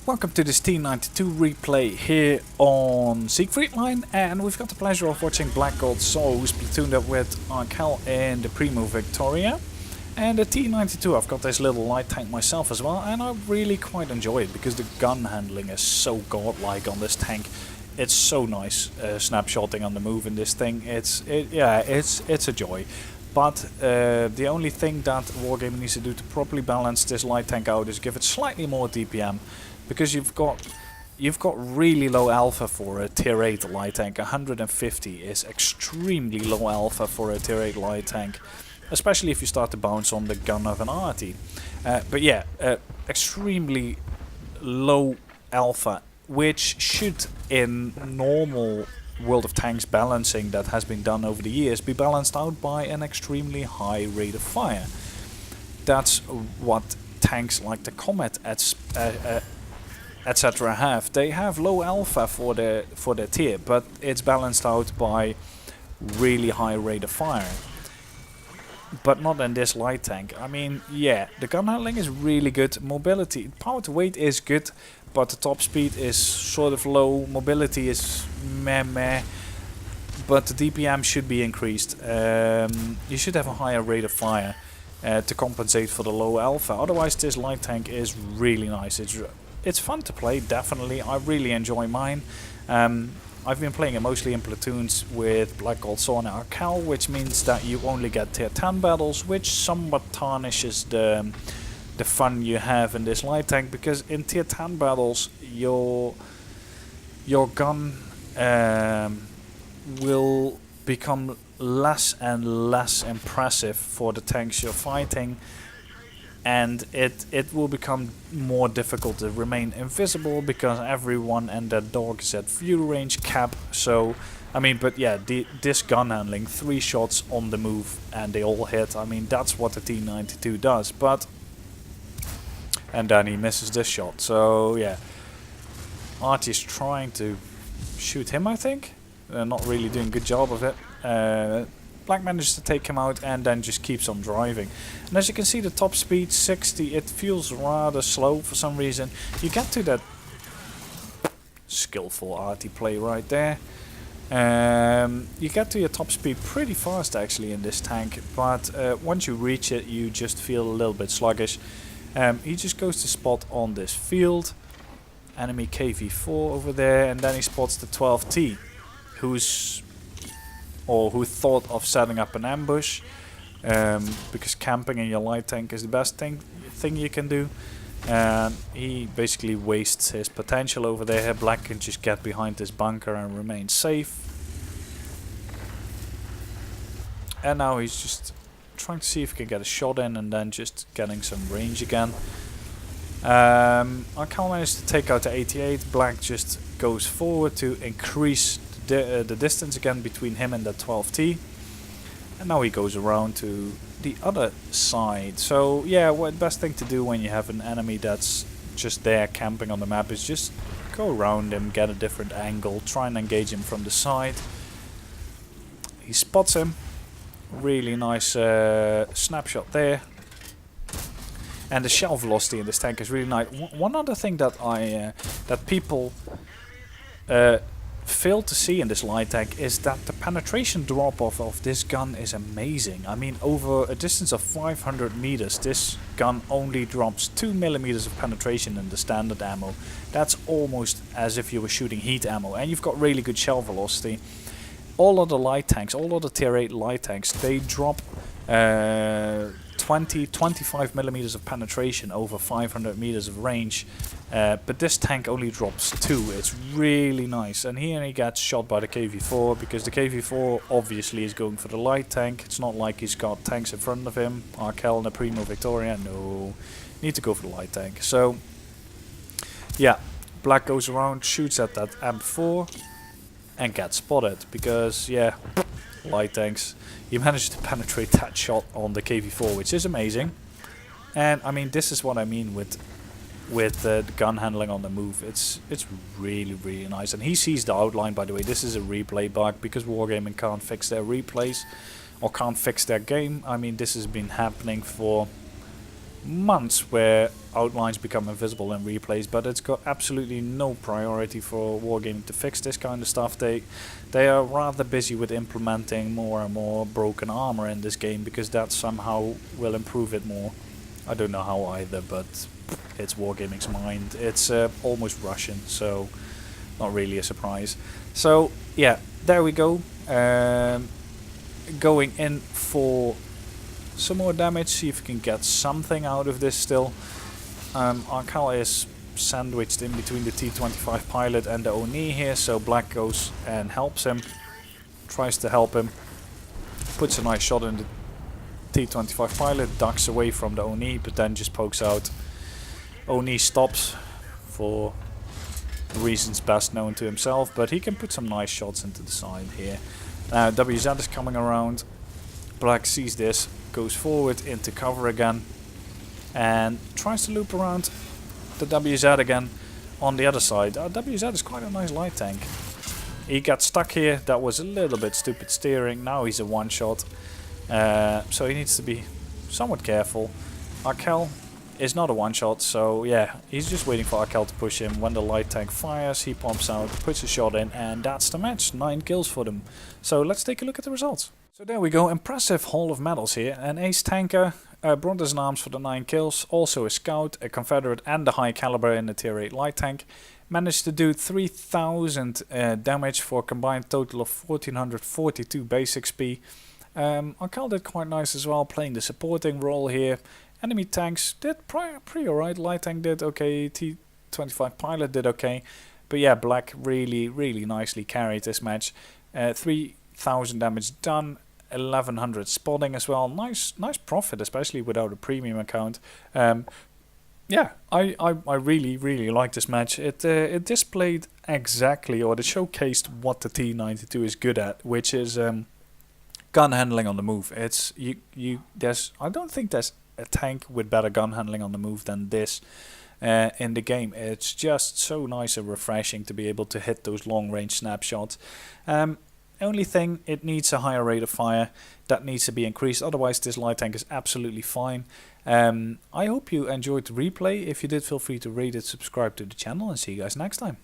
Welcome to this T92 replay here on Siegfried line, and we've got the pleasure of watching Black Gold Soul, who's platooned up with Arkhell in the Primo Victoria. And the T92, I've got this little light tank myself as well, and I really quite enjoy it because the gun handling is so godlike on this tank. It's so nice snapshotting on the move in this thing. It's a joy. But the only thing that Wargaming needs to do to properly balance this light tank out is give it slightly more DPM, because you've got really low alpha for a tier 8 light tank. 150 is extremely low alpha for a tier 8 light tank, especially if you start to bounce on the gun of an arty. But yeah, extremely low alpha, which should, in normal World of Tanks balancing that has been done over the years, be balanced out by an extremely high rate of fire. That's what tanks like the Comet etc. have. They have low alpha for their tier, but it's balanced out by really high rate of fire. But not in this light tank. I mean, yeah, the gun handling is really good. Mobility, power to weight is good, but the top speed is sort of low. Mobility is meh. But the DPM should be increased. You should have a higher rate of fire to compensate for the low alpha. Otherwise, this light tank is really nice. It's fun to play, definitely. I really enjoy mine. I've been playing it mostly in platoons with Black Gold Soul and Arkhell, which means that you only get tier 10 battles, which somewhat tarnishes the fun you have in this light tank, because in tier 10 battles your gun will become less and less impressive for the tanks you're fighting, and it will become more difficult to remain invisible because everyone and their dog is at view range cap. So I mean, but yeah, this gun handling, 3 shots on the move and they all hit. I mean, that's what the T92 does. But and then he misses this shot. So yeah, Artie's trying to shoot him, I think. Not really doing a good job of it. Black manages to take him out and then just keeps on driving. And as you can see, the top speed 60, it feels rather slow for some reason. You get to that skillful arty play right there. You get to your top speed pretty fast actually in this tank, but once you reach it you just feel a little bit sluggish. He just goes to spot on this field, enemy KV4 over there, and then he spots the 12T, who thought of setting up an ambush, because camping in your light tank is the best thing you can do. And he basically wastes his potential over there. Black can just get behind this bunker and remain safe. And now he's just trying to see if he can get a shot in and then just getting some range again. Arkhell managed to take out the 88. Black just goes forward to increase the distance again between him and the 12T, and now he goes around to the other side. So yeah, what best thing to do when you have an enemy that's just there camping on the map is just go around him, get a different angle, try and engage him from the side. He spots him, really nice snapshot there, and the shell velocity in this tank is really nice. One other thing that that people fail to see in this light tank is that the penetration drop-off of this gun is amazing. I mean, over a distance of 500 meters, this gun only drops 2 millimeters of penetration in the standard ammo. That's almost as if you were shooting heat ammo, and you've got really good shell velocity. All other light tanks, all other tier 8 light tanks, they drop 20-25 millimeters of penetration over 500 meters of range, but this tank only drops 2. It's really nice. And here he gets shot by the KV4, because the KV4 obviously is going for the light tank. It's not like he's got tanks in front of him. Arkhell and the Primo Victoria, no, need to go for the light tank. So yeah, Black goes around, shoots at that M4 and gets spotted, because yeah, light tanks. He managed to penetrate that shot on the KV4, which is amazing. And I mean, this is what I mean with the gun handling on the move. It's really nice. And he sees the outline, by the way. This is a replay bug, because Wargaming can't fix their replays or can't fix their game. I mean, this has been happening for months where outlines become invisible in replays, but it's got absolutely no priority for Wargaming to fix this kind of stuff. They are rather busy with implementing more and more broken armor in this game, because that somehow will improve it more. I don't know how either, but it's Wargaming's mind. It's almost Russian, so not really a surprise. So yeah, there we go. Going in for some more damage, see if we can get something out of this still. Arkhell is sandwiched in between the T25 pilot and the Oni here, so Black goes and helps him, tries to help him, puts a nice shot in the T25 pilot, ducks away from the Oni, but then just pokes out. Oni stops for reasons best known to himself, but he can put some nice shots into the side here. Now WZ is coming around. Black sees this, goes forward into cover again, and tries to loop around the WZ again on the other side. WZ is quite a nice light tank. He got stuck here. That was a little bit stupid steering. Now he's a one-shot, so he needs to be somewhat careful. Arkhell is not a one-shot, so yeah, he's just waiting for Arkhell to push him. When the light tank fires, he pumps out, puts a shot in, and that's the match. 9 kills for them. So let's take a look at the results. So there we go, impressive haul of medals here. An ace tanker, bronze in arms for the 9 kills, also a scout, a confederate and a high caliber in the tier 8 light tank. Managed to do 3000 damage for a combined total of 1442 base XP. Arkhell did quite nice as well, playing the supporting role here. Enemy tanks did pretty alright, light tank did okay, T25 pilot did okay. But yeah, Black really nicely carried this match. 3000 damage done, 1100 spotting as well. Nice profit, especially without a premium account. Yeah, I really like this match. It displayed exactly, or it showcased what the T92 is good at, which is gun handling on the move. It's I don't think there's a tank with better gun handling on the move than this in the game. It's just so nice and refreshing to be able to hit those long range snapshots. Only thing, it needs a higher rate of fire. That needs to be increased, otherwise this light tank is absolutely fine. I hope you enjoyed the replay. If you did, feel free to rate it, subscribe to the channel, and see you guys next time.